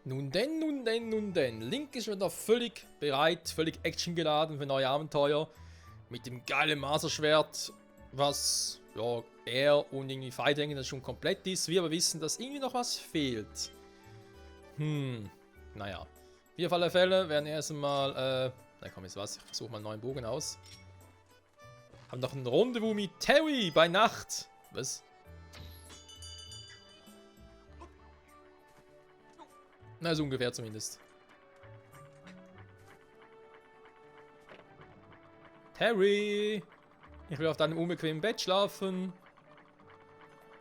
Nun denn, nun denn, nun denn. Link ist wieder völlig bereit, völlig actiongeladen für neue Abenteuer. Mit dem geilen Maserschwert, was ja, er und irgendwie Fight denken, das schon komplett ist. Wir aber wissen, dass irgendwie noch was fehlt. Naja. Wir auf alle Fälle werden erst einmal, na komm, jetzt was, ich versuche mal einen neuen Bogen aus. Haben noch ein Rendezvous mit Terry bei Nacht. Was? Na, so ungefähr zumindest. Terry! Ich will auf deinem unbequemen Bett schlafen.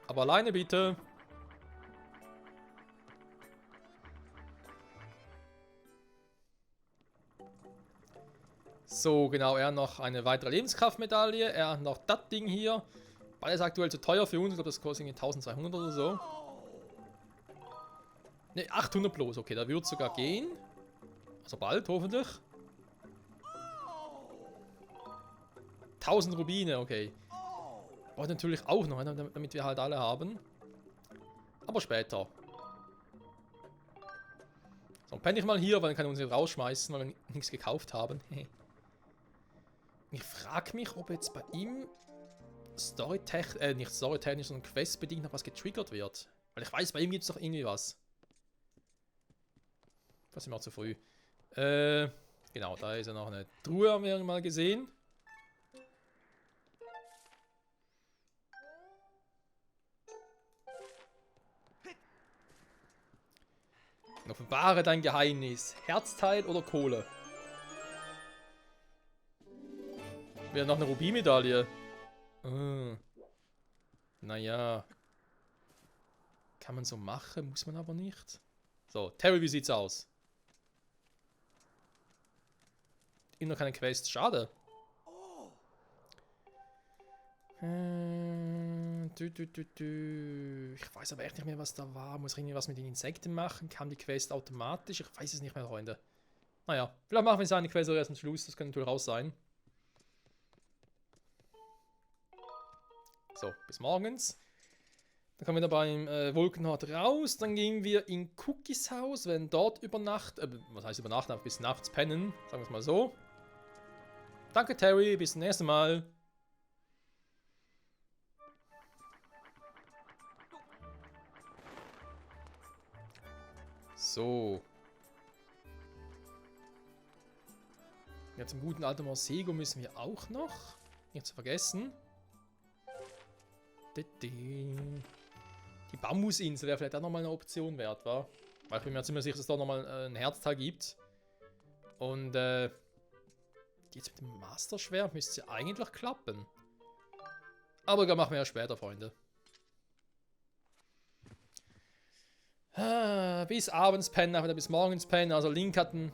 Aber alleine bitte. So, genau, er hat noch eine weitere Lebenskraftmedaille. Er hat noch das Ding hier. Beides aktuell zu teuer für uns. Ich glaube, das kostet 1200 oder so. Ne, 800 bloß. Okay, da wird es sogar gehen. Also bald, hoffentlich. 1000 Rubine, okay. Braucht natürlich auch noch, damit wir halt alle haben. Aber später. So, penne ich mal hier, weil dann kann er uns nicht rausschmeißen, weil wir nichts gekauft haben. Ich frage mich, ob jetzt bei ihm nicht storytechnisch, sondern questbedingt noch was getriggert wird. Weil ich weiß, bei ihm gibt es doch irgendwie was. Das ist immer zu früh. Genau, da ist ja noch eine Truhe, haben wir mal gesehen. Offenbare dein Geheimnis. Herzteil oder Kohle? Wir haben noch eine Rubinmedaille. Naja. Kann man so machen, muss man aber nicht. So, Terry, wie sieht's aus? Immer noch keine Quest, schade. Ich weiß aber echt nicht mehr, was da war. Muss ich irgendwie was mit den Insekten machen? Kam die Quest automatisch? Ich weiß es nicht mehr, Freunde. Naja, vielleicht machen wir jetzt eine Quest erst am Schluss. Das kann natürlich raus sein. So, bis morgens. Dann kommen wir da beim Wolkenhort raus. Dann gehen wir in Cookies Haus, werden dort was heißt übernachten? Bis nachts pennen. Sagen wir es mal so. Danke, Terry. Bis zum nächsten Mal. So. Ja, zum guten alten Morsego müssen wir auch noch. Nicht zu vergessen. Die Bambusinsel wäre vielleicht auch nochmal eine Option wert, wa? Weil ich bin mir ziemlich sicher, dass es da nochmal ein Herzteil gibt. Und jetzt mit dem Masterschwert müsste es ja eigentlich klappen. Aber das machen wir ja später, Freunde. Bis abends pennen, auch wieder bis morgens pennen. Also Link hat einen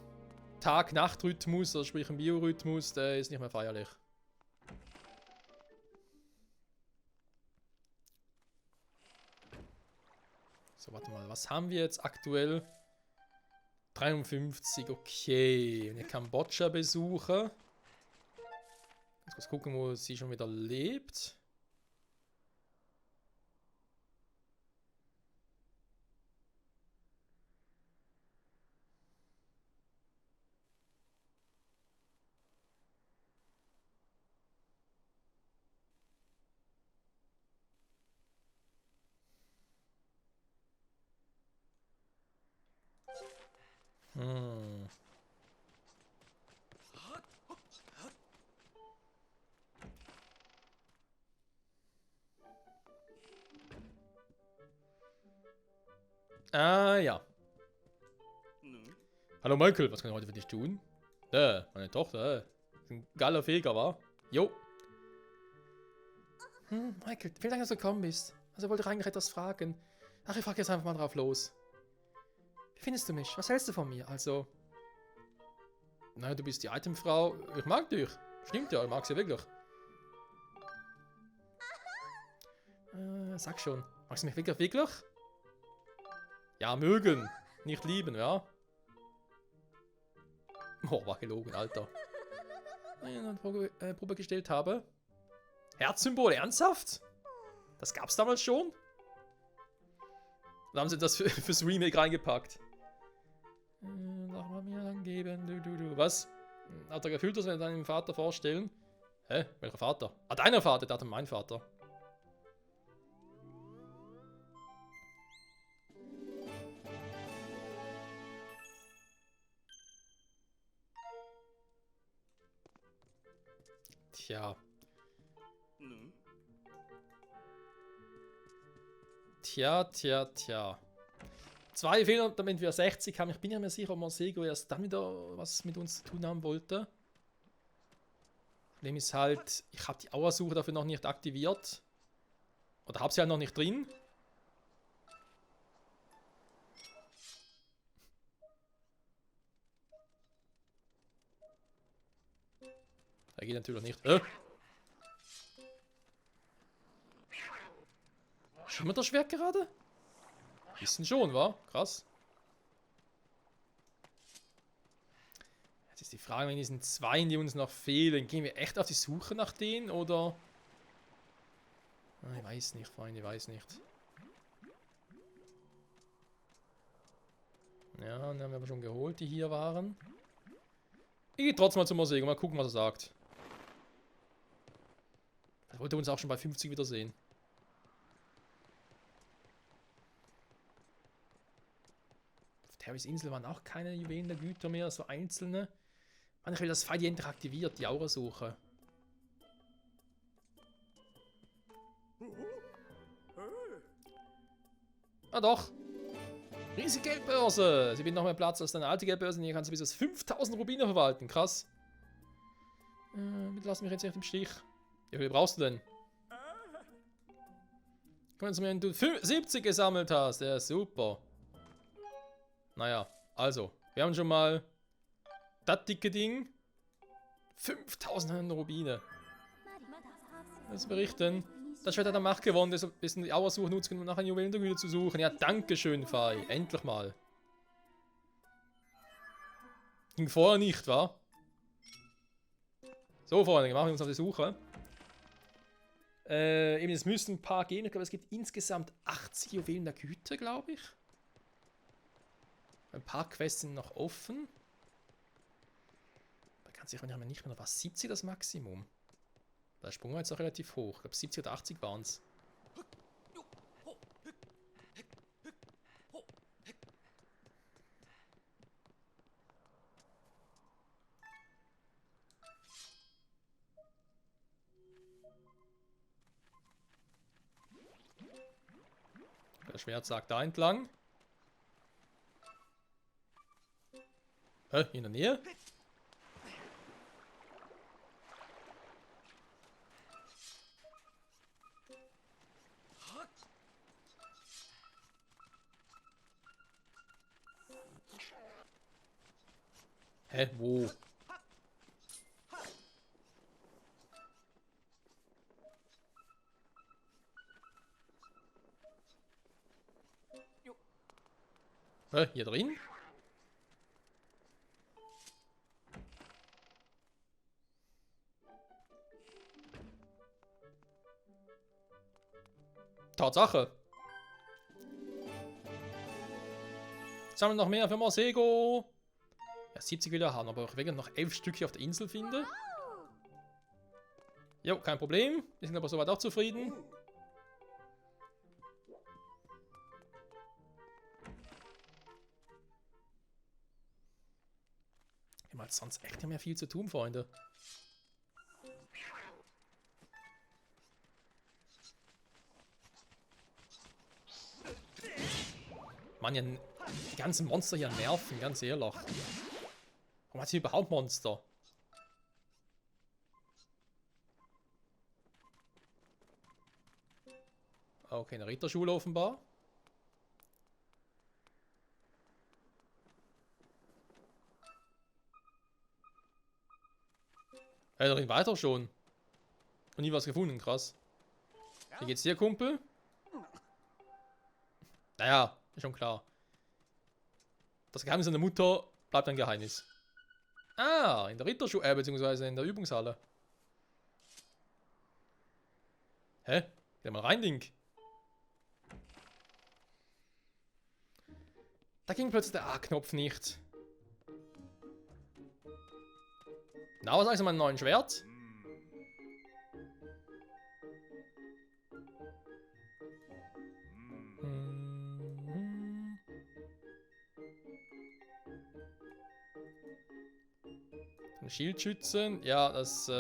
Tag-Nacht-Rhythmus, also sprich einen Biorhythmus, der ist nicht mehr feierlich. So, warte mal, was haben wir jetzt aktuell? 53, okay. Eine Kambodscha besuchen. Jetzt kurz gucken, wo sie schon wieder lebt. Ah, ja. Hallo Michael, was kann ich heute für dich tun? Meine Tochter, ein geiler Feger, wa? Jo. Michael, vielen Dank, dass du gekommen bist. Also ich wollte eigentlich etwas fragen. Ach, ich frage jetzt einfach mal drauf los. Wie findest du mich? Was hältst du von mir? Also... Naja, du bist die Itemfrau. Ich mag dich. Stimmt ja, ich mag sie wirklich. Sag schon. Magst du mich wirklich, wirklich? Ja, mögen. Nicht lieben, ja? Oh, war gelogen, Alter. Eine Probe gestellt habe. Herzsymbol, ernsthaft? Das gab's damals schon? Oder haben sie das fürs Remake reingepackt? Sag mal mir angeben, du. Was? Hat er gefühlt, dass wir deinem Vater vorstellen? Hä? Welcher Vater? Ah, deiner Vater, der hat mein Vater. Tja. Tja. 2 Fehler, damit wir 60 haben. Ich bin ja mir sicher, ob Morsego erst dann wieder was mit uns zu tun haben wollte. Problem ist halt, ich habe die Auersuche dafür noch nicht aktiviert. Oder habe sie halt noch nicht drin. Da geht natürlich nicht. Schimmert das Schwert gerade? Bisschen schon, wa? Krass. Jetzt ist die Frage, wenn diesen 2, die uns noch fehlen, gehen wir echt auf die Suche nach denen oder? Ich weiß nicht, Freunde, ich weiß nicht. Ja, den haben wir aber schon geholt, die hier waren. Ich gehe trotzdem mal zum Morsego, mal gucken, was er sagt. Er wollte uns auch schon bei 50 wiedersehen. Auf Terrys Insel waren auch keine Juwelen der Güter mehr, so einzelne. Mann, ich will das Fight endlich aktiviert, die Aurasuche. Ah doch. Riesige Geldbörse. Sie bietet noch mehr Platz als deine alte Geldbörse. Hier kannst du bis zu 5000 Rubine verwalten. Krass. Bitte lass mich jetzt nicht im Stich. Ja, wie viel brauchst du denn? Komm jetzt mal, wenn du 70 gesammelt hast. Ja, super. Naja, also. Wir haben schon mal das dicke Ding. 5000 Rubine. Was berichten? Das Schwert hat an Macht gewonnen, deshalb müssen die Auersuche nutzen, um nach einem Juwelen der Güte zu suchen. Ja, dankeschön, Fei. Endlich mal. Ging vorher nicht, wa? So, Freunde, machen wir uns auf die Suche. Eben, es müssen ein paar gehen. Ich glaube, es gibt insgesamt 80 Juwelen der Güte, glaube ich. Ein paar Quests sind noch offen. Da kann sich nicht mehr, was 70 das Maximum. Der Sprung war jetzt auch relativ hoch. Ich glaube 70 oder 80 waren es. Das Schwert sagt da entlang. Hä? In der Nähe? Hä? Wo? Hä? Hier drin? Tatsache. Sammeln noch mehr für Morsego. Ja, 70 will er haben, aber ich will noch 11 Stück hier auf der Insel finden. Jo, kein Problem. Wir sind aber soweit auch zufrieden. Wir haben halt sonst echt nicht mehr viel zu tun, Freunde. Mann, ja, die ganzen Monster hier nerven, ganz ehrlich. Warum hat sie überhaupt Monster? Okay, eine Ritterschule offenbar. Ja, da weiter schon. Und nie was gefunden, krass. Wie geht's dir, Kumpel? Naja, ist schon klar. Das Geheimnis an der Mutter bleibt ein Geheimnis. Ah, in der Ritterschule, beziehungsweise in der Übungshalle. Hä? Geh mal rein, Ding. Da ging plötzlich der A-Knopf nicht. Na, was sagst du, mein neuen Schwert? Ein Schildschützen, ja, das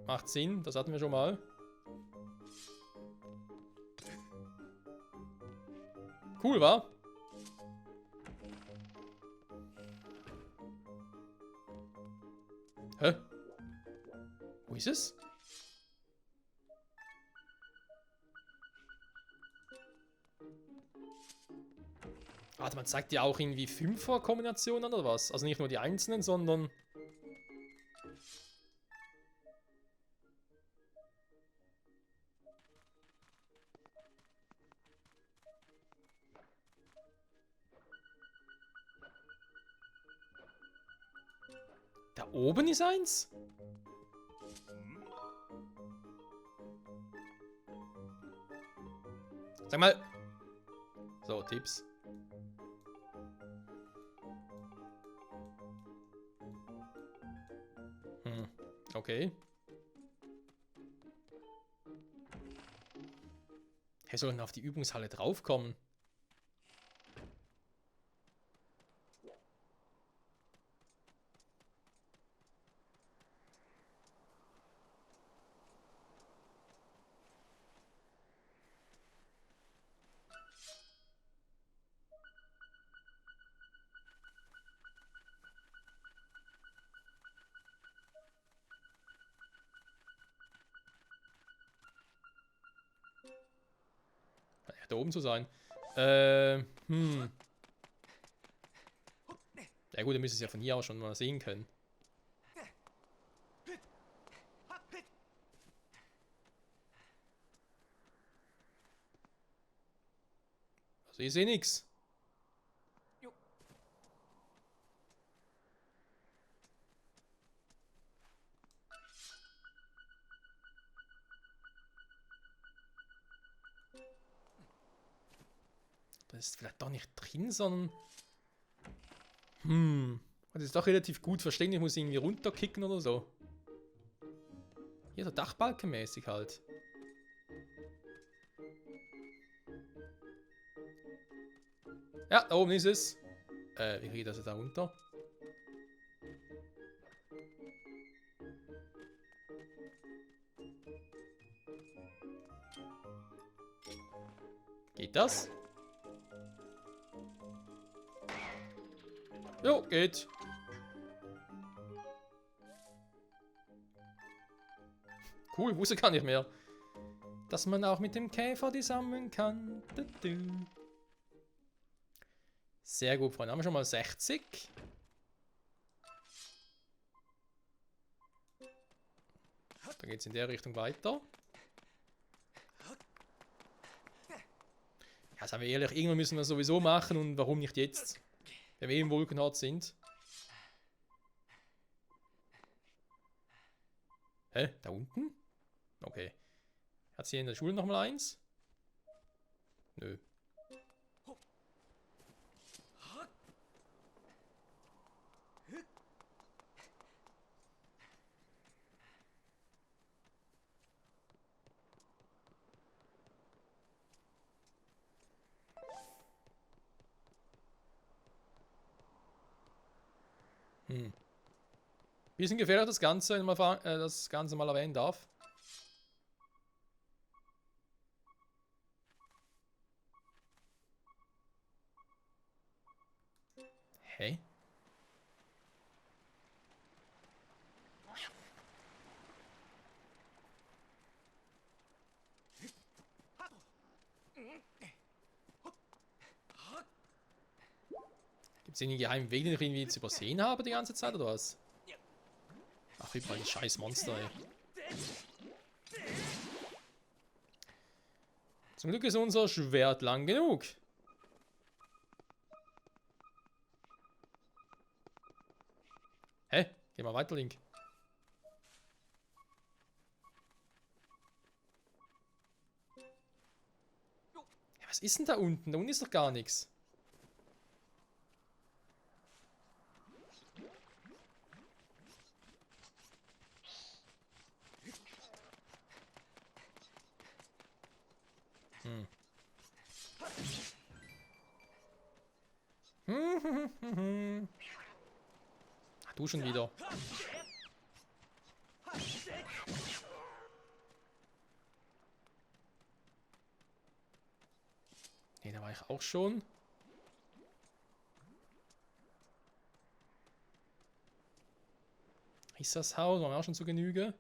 macht Sinn, das hatten wir schon mal. Cool, wa? Hä? Wo ist es? Warte, man zeigt ja auch irgendwie 5er-Kombinationen oder was? Also nicht nur die einzelnen, sondern... Da oben ist eins? Sag mal. So, Tipps. Okay. Wir sollen auf die Übungshalle draufkommen. Da oben zu sein. Ja gut, dann müsste es ja von hier aus schon mal sehen können. Also ich sehe nichts. Das ist vielleicht doch nicht drin, sondern... Das ist doch relativ gut verstehen. Ich muss irgendwie runterkicken oder so. Hier so Dachbalkenmäßig halt. Ja, da oben ist es. Wie kriege ich das jetzt da runter? Geht das? Jo, geht. Cool, wusste gar nicht mehr. Dass man auch mit dem Käfer die sammeln kann. Sehr gut, Freunde. Haben wir schon mal 60. Dann geht es in der Richtung weiter. Ja, sagen wir ehrlich, irgendwann müssen wir es sowieso machen und warum nicht jetzt? Wenn wir im Wolkenhart sind. Hä? Da unten? Okay. Hat sie in der Schule nochmal eins? Nö. Bisschen gefährlich das Ganze, wenn man das Ganze mal erwähnen darf. Hä? Gibt es irgendeinen geheimen Weg, den ich irgendwie jetzt übersehen habe die ganze Zeit, oder was? Ach, überall die scheiß Monster, ey. Zum Glück ist unser Schwert lang genug. Hä? Geh mal weiter, Link. Ja, was ist denn da unten? Da unten ist doch gar nichts. Hm. Ach, du schon wieder. Ne, da war ich auch schon. Ist das Haus? Waren wir auch schon zu Genüge?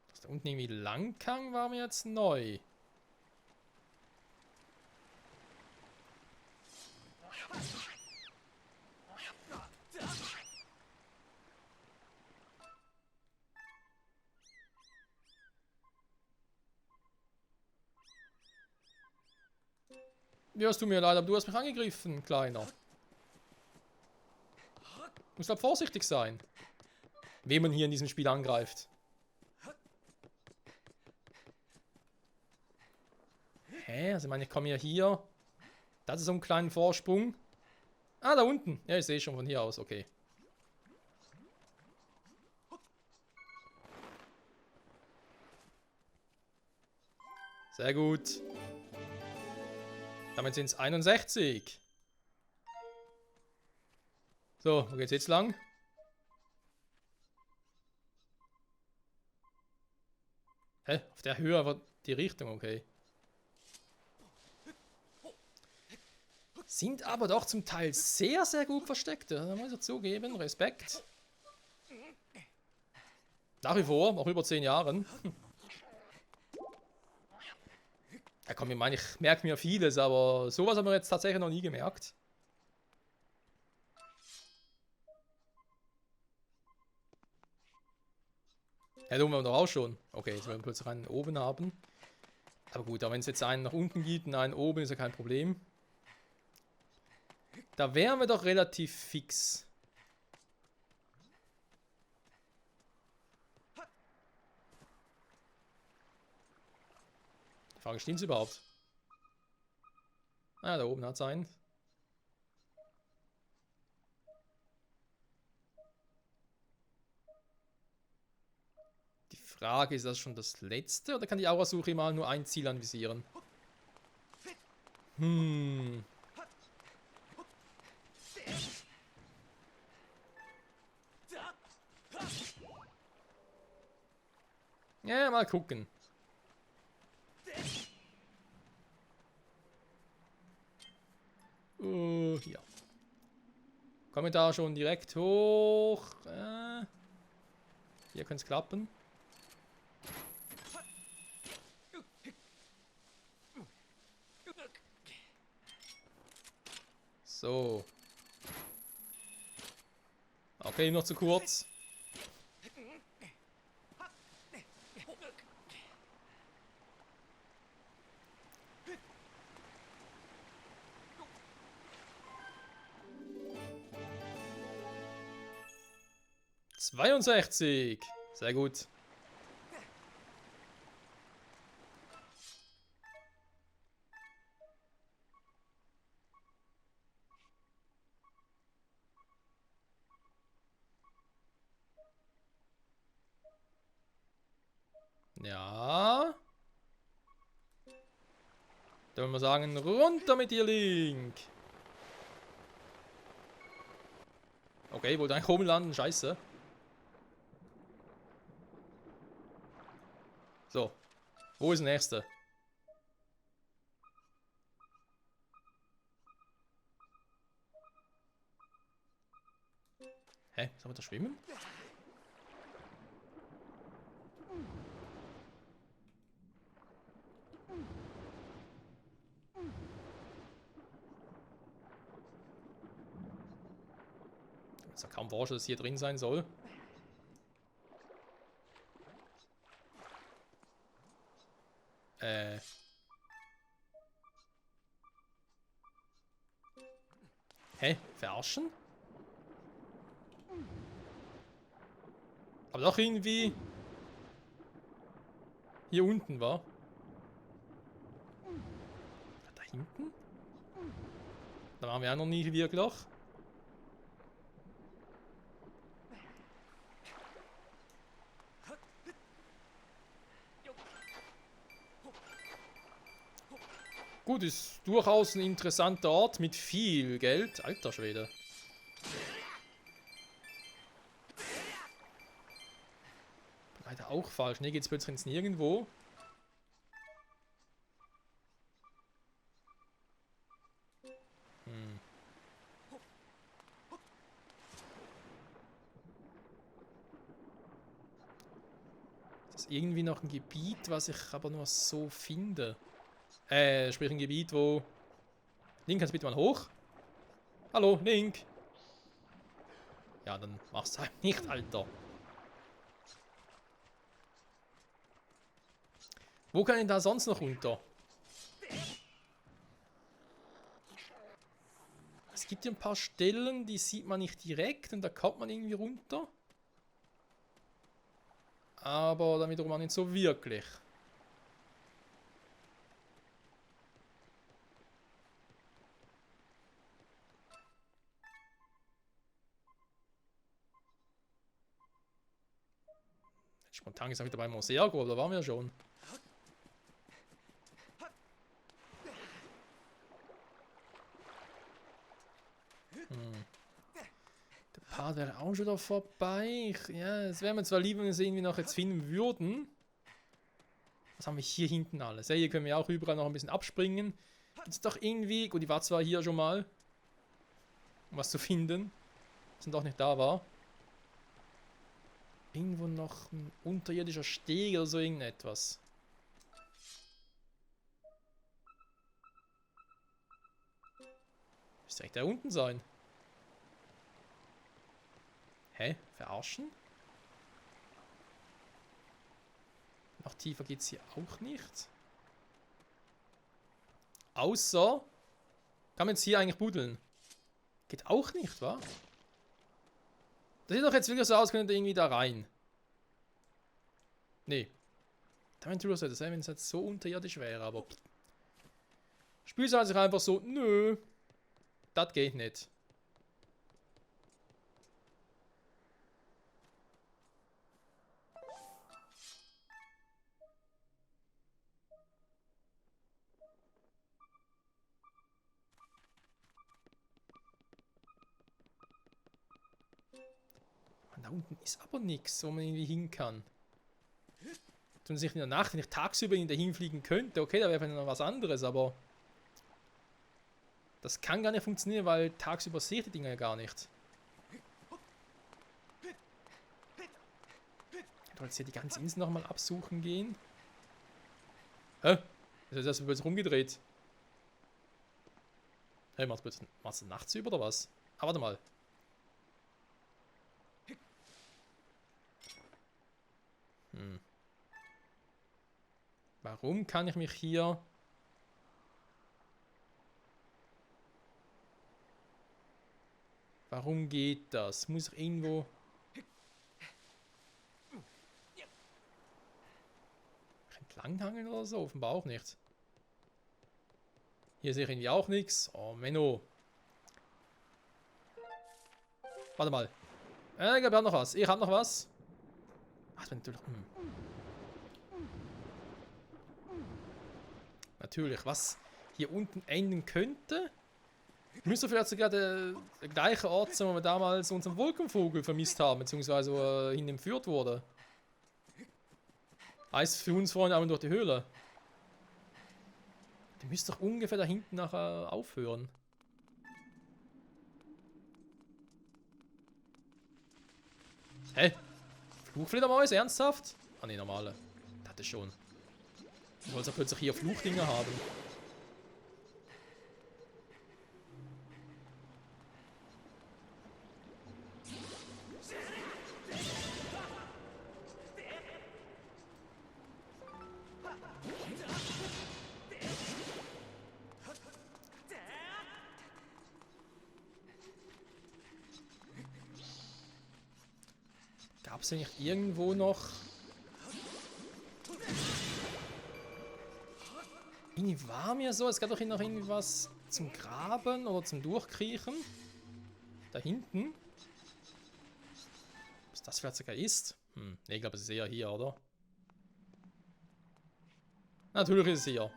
Dass da unten irgendwie lang kann, war mir jetzt neu. Ja, es tut mir leid, aber du hast mich angegriffen, Kleiner. Muss halt vorsichtig sein, wen man hier in diesem Spiel angreift. Hä? Also ich meine, ich komme ja hier. Das ist so ein kleiner Vorsprung. Ah, da unten. Ja, ich sehe schon von hier aus, okay. Sehr gut. Damit sind es 61. So, wo geht's jetzt lang? Hä? Auf der Höhe war die Richtung, okay. Sind aber doch zum Teil sehr, sehr gut versteckt. Da muss ich zugeben. Respekt. Nach wie vor, nach über 10 Jahren. Ja komm, ich meine, ich merke mir vieles, aber sowas haben wir jetzt tatsächlich noch nie gemerkt. Ja, da oben haben wir doch auch schon. Okay, jetzt werden wir plötzlich einen oben haben. Aber gut, aber wenn es jetzt einen nach unten gibt und einen oben, ist ja kein Problem. Da wären wir doch relativ fix. Die Frage, stimmt's überhaupt? Ah, da oben hat es einen. Die Frage, ist das schon das letzte oder kann die Aurasuche mal nur ein Ziel anvisieren? Ja, mal gucken. Hier. Kommen wir da schon direkt hoch? Hier könnte es klappen. So. Okay, noch zu kurz. »62«. Sehr gut. Ja. Dann würden wir sagen, runter mit dir, Link. Okay, wollte eigentlich oben landen, scheiße. So. Wo ist der nächste? Hä? Sollen wir da schwimmen? Ich kann kaum vorstellen, dass hier drin sein soll. Hä? Verarschen? Aber doch irgendwie hier unten war. Da hinten? Da waren wir ja noch nie wirklich. Gut, ist durchaus ein interessanter Ort mit viel Geld. Alter Schwede. Leider auch falsch. Ne, geht's plötzlich ins Nirgendwo. Hm. Das ist irgendwie noch ein Gebiet, was ich aber nur so finde. Sprich ein Gebiet, wo... Link, kannst du bitte mal hoch? Hallo, Link. Ja, dann mach's halt nicht, Alter. Wo kann ich da sonst noch runter? Es gibt ja ein paar Stellen, die sieht man nicht direkt und da kommt man irgendwie runter. Aber dann wiederum auch nicht so wirklich. Spontan gesagt wieder beim Moseago, da waren wir schon. Der Part wäre auch schon wieder vorbei. Ja, es wäre mir zwar lieber, wenn wir es irgendwie noch jetzt finden würden. Was haben wir hier hinten alles? Ja, hier können wir auch überall noch ein bisschen abspringen. Gibt es doch irgendwie... Gut, ich war zwar hier schon mal, um was zu finden. Was doch nicht da war. Irgendwo noch ein unterirdischer Steg oder so irgendetwas. Müsste eigentlich da unten sein. Hä? Verarschen? Noch tiefer geht es hier auch nicht. Außer... Kann man jetzt hier eigentlich buddeln? Geht auch nicht, wa? Das sieht doch jetzt wieder so aus, als könnte irgendwie da rein. Nee. Damit tut das, wenn es jetzt so unterirdisch wäre, aber... Spiel sagt sich einfach so, nö. Das geht nicht. Da unten ist aber nichts, wo man irgendwie hin kann. Tun sich in der Nacht, wenn ich tagsüber dahin fliegen könnte, okay, da wäre vielleicht noch was anderes, aber das kann gar nicht funktionieren, weil tagsüber sehe ich die Dinger ja gar nicht. Ich wollte jetzt hier die ganze Insel nochmal absuchen gehen. Hä? Ist das plötzlich rumgedreht? Hey, machst du nachts über oder was? Ah, warte mal. Warum kann ich mich hier... Warum geht das? Muss ich irgendwo... Entlanghangeln oder so? Offenbar auch nicht. Hier sehe ich irgendwie auch nichts. Oh, Menno. Warte mal. Ich glaube, noch was. Ich habe noch was. Ach, natürlich... Natürlich, was hier unten enden könnte, müsste vielleicht sogar der gleiche Ort sein, wo wir damals unseren Wolkenvogel vermisst haben, beziehungsweise wo er hinentführt wurde. Heißt für uns vorhin auch durch die Höhle. Der müsste doch ungefähr da hinten nachher aufhören. Hä? Fluchfledermäuse, ernsthaft? Ah ne, normale. Das ist schon. Ich wollte ja plötzlich hier Fluchdinger haben. Gab es ja nicht irgendwo noch... Irgendwie war mir so, es gab doch hier noch irgendwie was zum Graben oder zum Durchkriechen. Da hinten. Was das vielleicht sogar ist? Ne, ich glaube, es ist eher hier, oder? Natürlich ist es hier.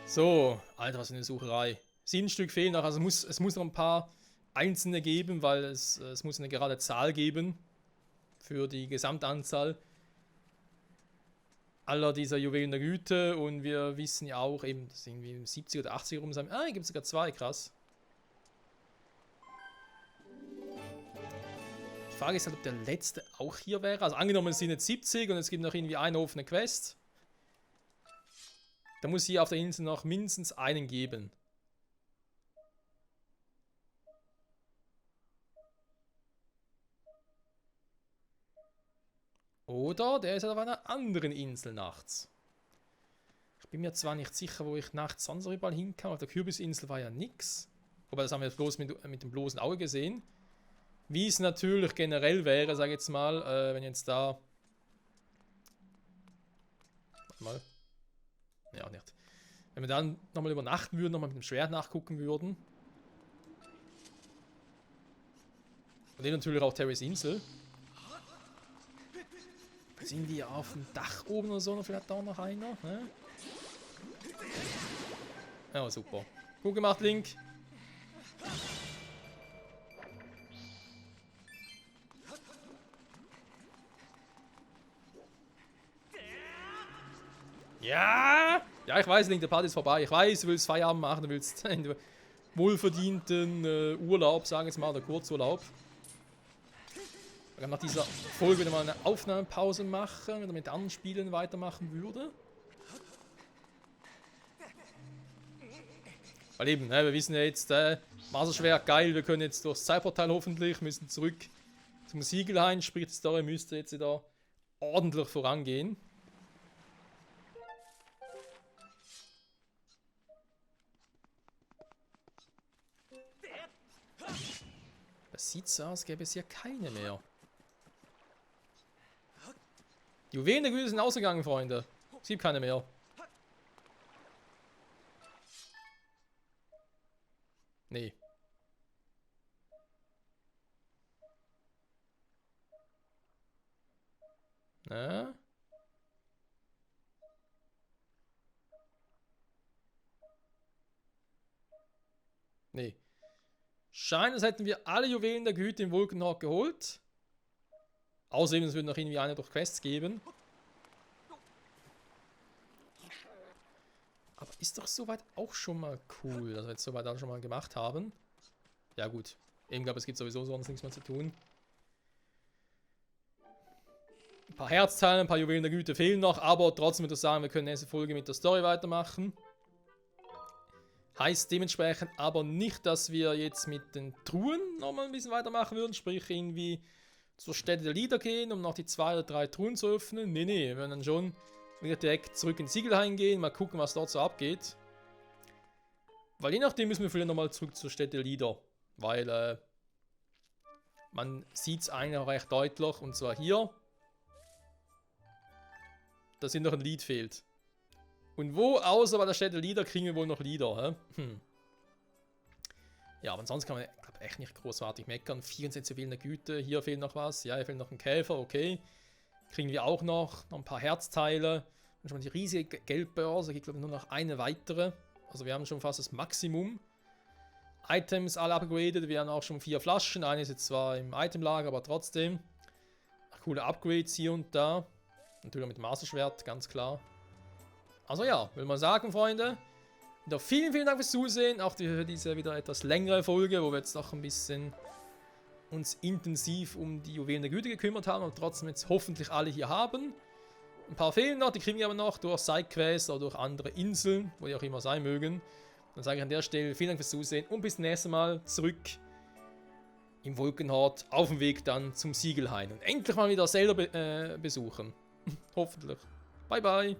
So, Alter, was für eine Sucherei. 7 Stück fehlen noch, also es muss noch ein paar einzelne geben, weil es muss eine gerade Zahl geben für die Gesamtanzahl aller dieser Juwelen der Güte. Und wir wissen ja auch eben, dass irgendwie 70 oder 80 rum sein. Ah, hier gibt es sogar 2, krass. Die Frage ist halt, ob der letzte auch hier wäre. Also angenommen, es sind jetzt 70 und es gibt noch irgendwie eine offene Quest. Da muss hier auf der Insel noch mindestens einen geben. Oder der ist halt auf einer anderen Insel nachts. Ich bin mir zwar nicht sicher, wo ich nachts sonst überall hin kann. Auf der Kürbisinsel war ja nichts. Wobei, das haben wir jetzt bloß mit dem bloßen Auge gesehen. Wie es natürlich generell wäre, sage ich jetzt mal, wenn jetzt da... Warte mal. Ja, nicht. Wenn wir dann nochmal übernachten würden, nochmal mit dem Schwert nachgucken würden. Und eben natürlich auch Terrys Insel. Sind die auf dem Dach oben oder so? Vielleicht da noch einer? Ne? Ja, super. Gut gemacht, Link. Ja! Ja, ich weiß, Link, der Part ist vorbei. Ich weiß, du willst Feierabend machen, du willst einen wohlverdienten Urlaub, sagen wir jetzt mal, oder Kurzurlaub. Ich kann nach dieser Folge wieder mal eine Aufnahmepause machen, wenn er mit anderen Spielen weitermachen würde. Weil eben, wir wissen ja jetzt, Maserschwert, geil, wir können jetzt durchs Zeitportal hoffentlich, müssen zurück zum Siegelhain, sprich die Story müsste jetzt wieder ordentlich vorangehen. Das sieht so aus, als gäbe es hier keine mehr. Die Juwelen der Güte sind ausgegangen, Freunde. Es gibt keine mehr. Nee. Na? Nee. Scheint, als hätten wir alle Juwelen der Güte im Wolkenhawk geholt. Außerdem, es würde noch irgendwie eine durch Quests geben. Aber ist doch soweit auch schon mal cool, dass wir jetzt soweit auch schon mal gemacht haben. Ja gut, ich glaube, es gibt sowieso sonst nichts mehr zu tun. Ein paar Herzteile, ein paar Juwelen der Güte fehlen noch, aber trotzdem würde ich sagen, wir können nächste Folge mit der Story weitermachen. Heißt dementsprechend aber nicht, dass wir jetzt mit den Truhen nochmal ein bisschen weitermachen würden, sprich irgendwie zur Stätte der Lieder gehen, um noch die 2 oder 3 Truhen zu öffnen. Nee, wir werden dann schon wieder direkt zurück ins Siegelhain gehen, mal gucken, was dort so abgeht. Weil je nachdem müssen wir vielleicht nochmal zurück zur Stätte der Lieder, weil man sieht es eigentlich auch recht deutlich, und zwar hier, dass hier noch ein Lied fehlt. Und wo, außer bei der Stätte Lieder, kriegen wir wohl noch Lieder, hä? Ja, aber ansonsten kann man, glaub, echt nicht großartig meckern. 64 Juwelen der Güte, hier fehlt noch was. Ja, hier fehlt noch ein Käfer, okay. Kriegen wir auch noch ein paar Herzteile. Und schon mal die riesige Geldbörse, gibt glaube ich nur noch eine weitere. Also wir haben schon fast das Maximum. Items alle upgraded, wir haben auch schon 4 Flaschen. Eine ist jetzt zwar im Itemlager, aber trotzdem. Coole Upgrades hier und da. Natürlich auch mit dem Masterschwert, ganz klar. Also ja, will man sagen, Freunde. Wieder vielen Dank fürs Zusehen. Auch für diese wieder etwas längere Folge, wo wir jetzt noch ein bisschen uns intensiv um die Juwelen der Güte gekümmert haben und trotzdem jetzt hoffentlich alle hier haben. Ein paar fehlen noch, die kriegen wir aber noch durch Sidequests oder durch andere Inseln, wo die auch immer sein mögen. Dann sage ich an der Stelle vielen Dank fürs Zusehen und bis zum nächsten Mal zurück im Wolkenhort auf dem Weg dann zum Siegelhain und endlich mal wieder Zelda besuchen. Hoffentlich. Bye bye.